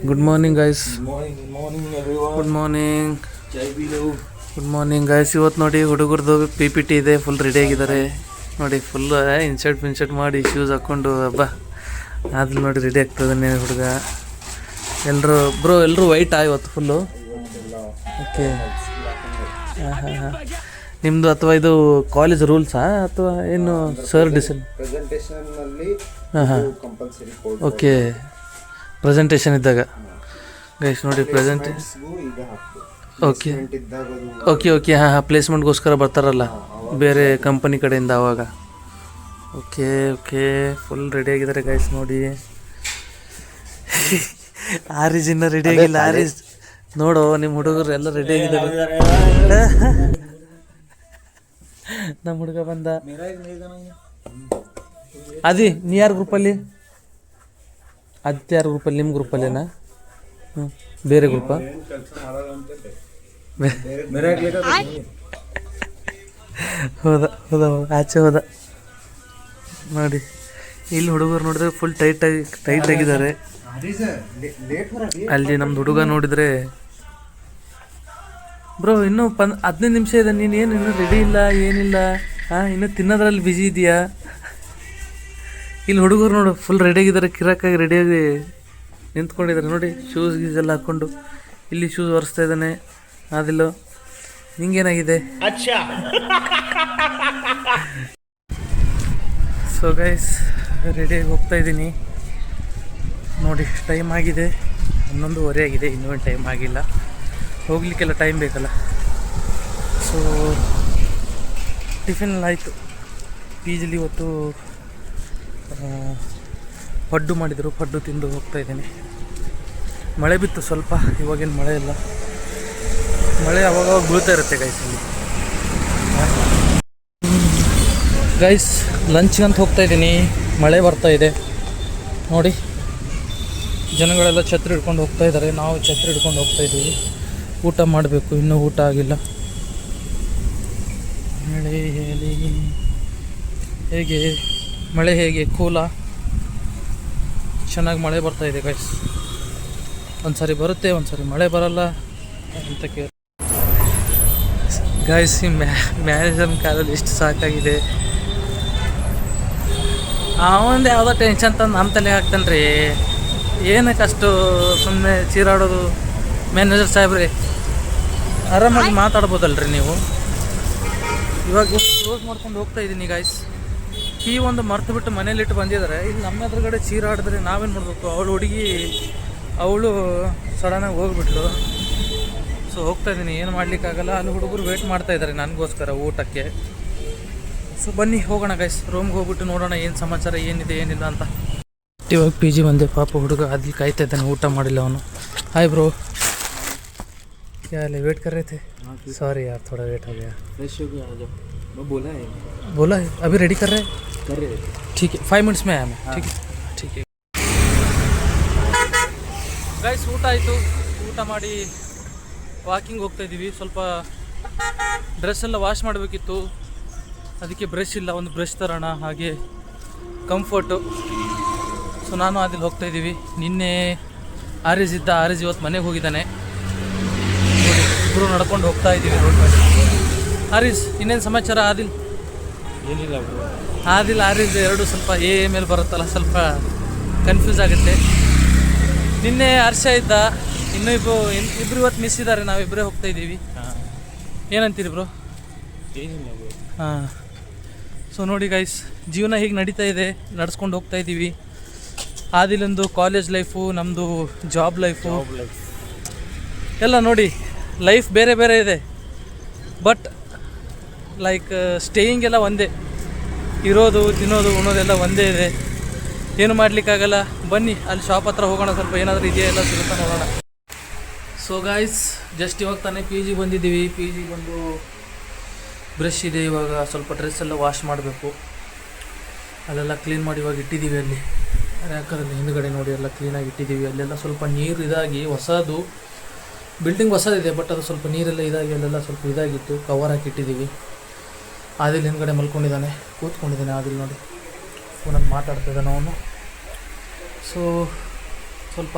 Good morning guys. Good morning everyone. Good morning. Jai Bilu. Good morning guys. ಇವತ್ತು ನೋಡಿ ಹುಡುಗರದು PPT ಇದೆ, full ready ಆಗಿದ್ದಾರೆ ನೋಡಿ. Full ಇನ್ಶರ್ಟ್ ಮಾಡಿ ಶೂಸ್ ಹಾಕ್ಕೊಂಡು ಹಬ್ಬ ಆದ್ರೂ ನೋಡಿ ರೆಡಿ ಆಗ್ತದೆ ಹುಡುಗ. ಎಲ್ಲರೂ ವೈಟಾ ಇವತ್ತು ಫುಲ್ಲು? ಓಕೆ. ಹಾಂ. ನಿಮ್ಮದು ಅಥವಾ ಇದು ಕಾಲೇಜ್ ರೂಲ್ಸಾ ಅಥವಾ ಏನು ಸರ್ ಡಿಸೈನ್? ಹಾಂ. ಓಕೆ, ಪ್ರೆಸೆಂಟೇಷನ್ ಇದ್ದಾಗ ಗೈಸ್ ನೋಡಿ ಓಕೆ. ಹಾಂ. ಪ್ಲೇಸ್ಮೆಂಟ್ಗೋಸ್ಕರ ಬರ್ತಾರಲ್ಲ ಬೇರೆ ಕಂಪನಿ ಕಡೆಯಿಂದ ಅವಾಗ. ಓಕೆ. ಫುಲ್ ರೆಡಿ ಆಗಿದ್ದಾರೆ ಗೈಸ್ ನೋಡಿ. ಆರೀಸ್ ಇನ್ನೂ ರೆಡಿ ಆಗಿಲ್ಲ. ಆರೀಸ್ ನೋಡು, ನಿಮ್ಮ ಹುಡುಗರು ಎಲ್ಲ ರೆಡಿ ಆಗಿದ್ದಾರೆ. ನಮ್ಮ ಹುಡುಗ ಬಂದ. ನೀ ಯಾರ ಗ್ರೂಪಲ್ಲಿ? ಆದಿತ್ಯ ಯಾರ ಗ್ರೂಪಲ್ಲಿ? ನಿಮ್ಮ ಗ್ರೂಪಲ್ಲೇನಾ? ಬೇರೆ ಗ್ರೂಪಾ? ಹೌದಾ ಆಚೆ ಹೋದ ನೋಡಿ. ಇಲ್ಲಿ ಹುಡುಗರು ನೋಡಿದ್ರೆ ಫುಲ್ ಟೈಟ್ ಆಗಿದ್ದಾರೆ. ಅಲ್ಲಿ ನಮ್ದು ಹುಡುಗ ನೋಡಿದ್ರೆ ಬ್ರೋ ಇನ್ನೂ 15 ನಿಮಿಷ ಇದೆ, ನೀನು ಏನು ಇನ್ನೂ ರೆಡಿ ಇಲ್ಲ ಏನಿಲ್ಲ? ಇನ್ನೂ ತಿನ್ನೋದ್ರಲ್ಲಿ ಬ್ಯುಸಿ ಇದೆಯಾ? ಇಲ್ಲಿ ಹುಡುಗರು ನೋಡು ಫುಲ್ ರೆಡಿಯಾಗಿದ್ದಾರೆ, ಕಿರಾಕಾಗಿ ರೆಡಿಯಾಗಿ ನಿಂತ್ಕೊಂಡಿದ್ದಾರೆ ನೋಡಿ. ಶೂಸ್ ಗೀಸೆಲ್ಲ ಹಾಕ್ಕೊಂಡು ಇಲ್ಲಿ ಶೂಸ್ ಒರೆಸ್ತಾ ಇದ್ದಾನೆ. ಅದಿಲ್ಲೋ ನಿಂಗೇನಾಗಿದೆ? ಸೊ ಗೈಸ್ ರೆಡಿಯಾಗಿ ಹೋಗ್ತಾ ಇದ್ದೀನಿ ನೋಡಿ. ಟೈಮ್ ಆಗಿದೆ 11:30 ಆಗಿದೆ, ಇನ್ನೂ ಟೈಮ್ ಆಗಿಲ್ಲ. ಹೋಗ್ಲಿಕ್ಕೆಲ್ಲ ಟೈಮ್ ಬೇಕಲ್ಲ. ಸೊ ಟಿಫಿನ್ ಆಯಿತು. PGಲಿ ಇವತ್ತು ಪಡ್ಡು ಮಾಡಿದರು, ಪಡ್ಡು ತಿಂದು ಹೋಗ್ತಾ ಇದ್ದೀನಿ. ಮಳೆ ಬಿತ್ತು ಸ್ವಲ್ಪ, ಇವಾಗೇನು ಮಳೆ ಇಲ್ಲ. ಮಳೆ ಅವಾಗ ಬೀಳ್ತಾ ಇರುತ್ತೆ ಗೈಸ್ ಇಲ್ಲಿ. ಗೈಸ್ ಲಂಚ್ಗೆ ಅಂತ ಹೋಗ್ತಾ ಇದ್ದೀನಿ. ಮಳೆ ಬರ್ತಾ ಇದೆ ನೋಡಿ. ಜನಗಳೆಲ್ಲ ಛತ್ರಿ ಹಿಡ್ಕೊಂಡು ಹೋಗ್ತಾ ಇದ್ದಾರೆ, ನಾವು ಛತ್ರಿ ಹಿಡ್ಕೊಂಡು ಹೋಗ್ತಾ ಇದ್ದೀವಿ. ಊಟ ಮಾಡಬೇಕು, ಇನ್ನೂ ಊಟ ಆಗಿಲ್ಲ. ಮಳೆ ಹೇಗೆ ಕೂಲ? ಚೆನ್ನಾಗಿ ಮಳೆ ಬರ್ತಾ ಇದೆ ಗೈಸ್. ಒಂದು ಸಾರಿ ಬರುತ್ತೆ, ಒಂದು ಸಾರಿ ಮಳೆ ಬರಲ್ಲ ಅಂತ ಕೇಳಿ ಗೈಸ್. ಈ ಮ್ಯಾನೇಜರ್ನ ಕಾಲದಲ್ಲಿ ಎಷ್ಟು ಸಾಕಾಗಿದೆ. ಅವಂದು ಯಾವುದೋ ಟೆನ್ಷನ್ ತಂದು ನಮ್ಮ ತಲೆ ಹಾಕ್ತಾನೆ ರೀ. ಏನಕ್ಕೆ ಅಷ್ಟು ಸುಮ್ಮನೆ ಚೀರಾಡೋದು? ಮ್ಯಾನೇಜರ್ ಸಾಹೇಬ್ರಿ ಆರಾಮಾಗಿ ಮಾತಾಡ್ಬೋದಲ್ರಿ ನೀವು? ಇವಾಗ ಕ್ಲೋಸ್ ಮಾಡ್ಕೊಂಡು ಹೋಗ್ತಾ ಇದ್ದೀನಿ ಗೈಸ್. ಕೀ ಒಂದು ಮರ್ತು ಬಿಟ್ಟು ಮನೇಲಿಟ್ಟು ಬಂದಿದ್ದಾರೆ. ಇಲ್ಲಿ ನಮ್ಮ ಎದುರುಗಡೆ ಚೀರಾಡಿದ್ರೆ ನಾವೇನು ಮಾಡಬೇಕು? ಅವಳು ಸಡನ್ನಾಗಿ ಹೋಗ್ಬಿಟ್ಲು. ಸೊ ಹೋಗ್ತಾ ಇದ್ದೀನಿ, ಏನು ಮಾಡಲಿಕ್ಕಾಗಲ್ಲ. ಅಲ್ಲಿ ಹುಡುಗರು ವೇಟ್ ಮಾಡ್ತಾ ಇದ್ದಾರೆ ನನಗೋಸ್ಕರ ಊಟಕ್ಕೆ. ಸೊ ಬನ್ನಿ ಹೋಗೋಣ ಗೈಸ್, ರೂಮ್ಗೆ ಹೋಗ್ಬಿಟ್ಟು ನೋಡೋಣ ಏನು ಸಮಾಚಾರ, ಏನಿದೆ ಏನಿಲ್ಲ ಅಂತ. ಇವಾಗ PG ಬಂದೆ. ಪಾಪ ಹುಡುಗ ಅಲ್ಲಿ ಕಾಯ್ತಾ ಇದ್ದಾನೆ, ಊಟ ಮಾಡಿಲ್ಲ ಅವನು. हाय ब्रो, क्या ले वेट कर रहे थे? सॉरी यार थोड़ा वेट हो गया. फ्रेश हो गया, आ जाओ. मैं बोला है अभी रेडी कर रहे हैं. ठीक है 5 मिनट्स में आया मैं. ठीक है ಗೈಸ್. ಊಟ ಆಯಿತು. ಊಟ ಮಾಡಿ ವಾಕಿಂಗ್ ಹೋಗ್ತಾ ಇದ್ದೀವಿ. ಸ್ವಲ್ಪ ಡ್ರೆಸ್ ಎಲ್ಲ ವಾಶ್ ಮಾಡಬೇಕಿತ್ತು, ಅದಕ್ಕೆ ಬ್ರಷ್ ಇಲ್ಲ. ಒಂದು ಬ್ರಷ್ ತರೋಣ, ಹಾಗೆ ಕಂಫರ್ಟು. ಸೊ ನಾನು ಅದಿಲ್ಲಿ ಹೋಗ್ತಾ ಇದ್ದೀವಿ. ನಿನ್ನೆ ಆರೀಸ್ ಇವತ್ತು ಮನೆಗೆ ಹೋಗಿದ್ದಾನೆ ನೋಡಿ. ಇಬ್ಬರು ನಡ್ಕೊಂಡು ಹೋಗ್ತಾ ಇದ್ದೀವಿ ರೋಡ್ ಮೇಲೆ. ಆರೀಸ್ ಇನ್ನೇನು ಸಮಾಚಾರ? ಏನಿಲ್ಲ ಆರೀಸ್ ಎರಡು ಸ್ವಲ್ಪ ಮೇಲೆ ಬರುತ್ತಲ್ಲ, ಸ್ವಲ್ಪ ಕನ್ಫ್ಯೂಸ್ ಆಗುತ್ತೆ. ನಿನ್ನೆ ಹರ್ಷ ಇದ್ದ, ಇನ್ನೂ ಇಬ್ಬರು ಇವತ್ತು ಮಿಸ್ ಇದ್ದಾರೆ. ನಾವಿಬ್ಬರೇ ಹೋಗ್ತಾ ಇದ್ದೀವಿ. ಏನಂತೀರಿ ಬ್ರೋ? ಹಾಂ. ಸೊ ನೋಡಿ ಗೈಸ್, ಜೀವನ ಹೀಗೆ ನಡೀತಾ ಇದೆ, ನಡ್ಸ್ಕೊಂಡು ಹೋಗ್ತಾ ಇದ್ದೀವಿ. ಆದಿಲೊಂದು ಕಾಲೇಜ್ ಲೈಫು, ನಮ್ಮದು ಜಾಬ್ ಲೈಫು ಎಲ್ಲ ನೋಡಿ. ಲೈಫ್ ಬೇರೆ ಬೇರೆ ಇದೆ, ಬಟ್ ಲೈಕ್ ಸ್ಟೇಯಿಂಗ್ ಎಲ್ಲ ಒಂದೇ. ಇರೋದು, ತಿನ್ನೋದು, ಉಣ್ಣೋದೆಲ್ಲ ಒಂದೇ ಇದೆ. ಏನು ಮಾಡಲಿಕ್ಕಾಗಲ್ಲ. ಬನ್ನಿ ಅಲ್ಲಿ ಶಾಪ್ ಹತ್ರ ಹೋಗೋಣ, ಸ್ವಲ್ಪ ಏನಾದರೂ ಇದೆಯಾ ಎಲ್ಲ ಸಿಗುತ್ತಾ ನೋಡೋಣ. ಸೊ ಗಾಯ್ಸ್ ಜಸ್ಟ್ ಇವಾಗ ತಾನೇ PG ಬಂದಿದ್ದೀವಿ. PG ಬಂದು ಬ್ರಷ್ ಇದೆ. ಇವಾಗ ಸ್ವಲ್ಪ ಡ್ರೆಸ್ ಎಲ್ಲ ವಾಶ್ ಮಾಡಬೇಕು. ಅಲ್ಲೆಲ್ಲ ಕ್ಲೀನ್ ಮಾಡಿ ಇವಾಗ ಇಟ್ಟಿದ್ದೀವಿ. ಅಲ್ಲಿ ರ್ಯಾಕರಲ್ಲಿ ಹಿಂದುಗಡೆ ನೋಡಿ ಎಲ್ಲ ಕ್ಲೀನಾಗಿ ಇಟ್ಟಿದ್ದೀವಿ. ಅಲ್ಲೆಲ್ಲ ಸ್ವಲ್ಪ ನೀರು ಇದಾಗಿ, ಹೊಸದು ಬಿಲ್ಡಿಂಗ್ ಹೊಸದಿದೆ, ಬಟ್ ಅದು ಸ್ವಲ್ಪ ನೀರೆಲ್ಲ ಇದಾಗಿ ಅಲ್ಲೆಲ್ಲ ಸ್ವಲ್ಪ ಇದಾಗಿತ್ತು. ಕವರ್ ಹಾಕಿ ಇಟ್ಟಿದ್ದೀವಿ. ಆದಿಲ್ ಹಿಂದ್ಗಡೆ ಮಲ್ಕೊಂಡಿದ್ದಾನೆ, ಕೂತ್ಕೊಂಡಿದ್ದಾನೆ ಆದಿಲ್ ನೋಡಿ. ಫೋನಲ್ಲಿ ಮಾತಾಡ್ತಿದ್ದಾನೆ ಅವನು. ಸೊ ಸ್ವಲ್ಪ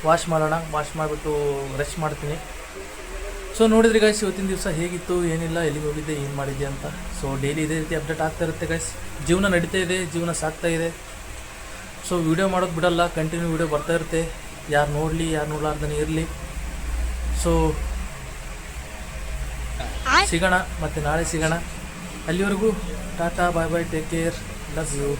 ವಾಶ್ ಮಾಡೋಣ. ವಾಶ್ ಮಾಡಿಬಿಟ್ಟು ರೆಸ್ಟ್ ಮಾಡ್ತೀನಿ. ಸೊ ನೋಡಿದ್ರಿ ಗೈಸ್ ಇವತ್ತಿನ ದಿವಸ ಹೇಗಿತ್ತು, ಏನಿಲ್ಲ, ಎಲ್ಲಿಗೆ ಹೋಗಿದ್ದೆ, ಏನು ಮಾಡಿದ್ದೆ ಅಂತ. ಸೊ ಡೈಲಿ ಇದೇ ರೀತಿ ಅಪ್ಡೇಟ್ ಆಗ್ತಾ ಇರುತ್ತೆ ಗೈಸ್. ಜೀವನ ನಡೀತಾ ಇದೆ, ಜೀವನ ಸಾಗ್ತಾ ಇದೆ. ಸೊ ವೀಡಿಯೋ ಮಾಡೋದು ಬಿಡಲ್ಲ, ಕಂಟಿನ್ಯೂ ವೀಡಿಯೋ ಬರ್ತಾ ಇರುತ್ತೆ. ಯಾರು ನೋಡಲಿ ಯಾರು ನೋಡಲಾರ್ದೇ ಇರಲಿ. ಸೊ ಸಿಗೋಣ, ಮತ್ತು ನಾಳೆ ಸಿಗೋಣ. ಅಲ್ಲಿವರೆಗೂ ಟಾಟಾ, ಬಾಯ್ ಬಾಯ್, ಟೇಕ್ ಕೇರ್, ಲವ್ ಯು.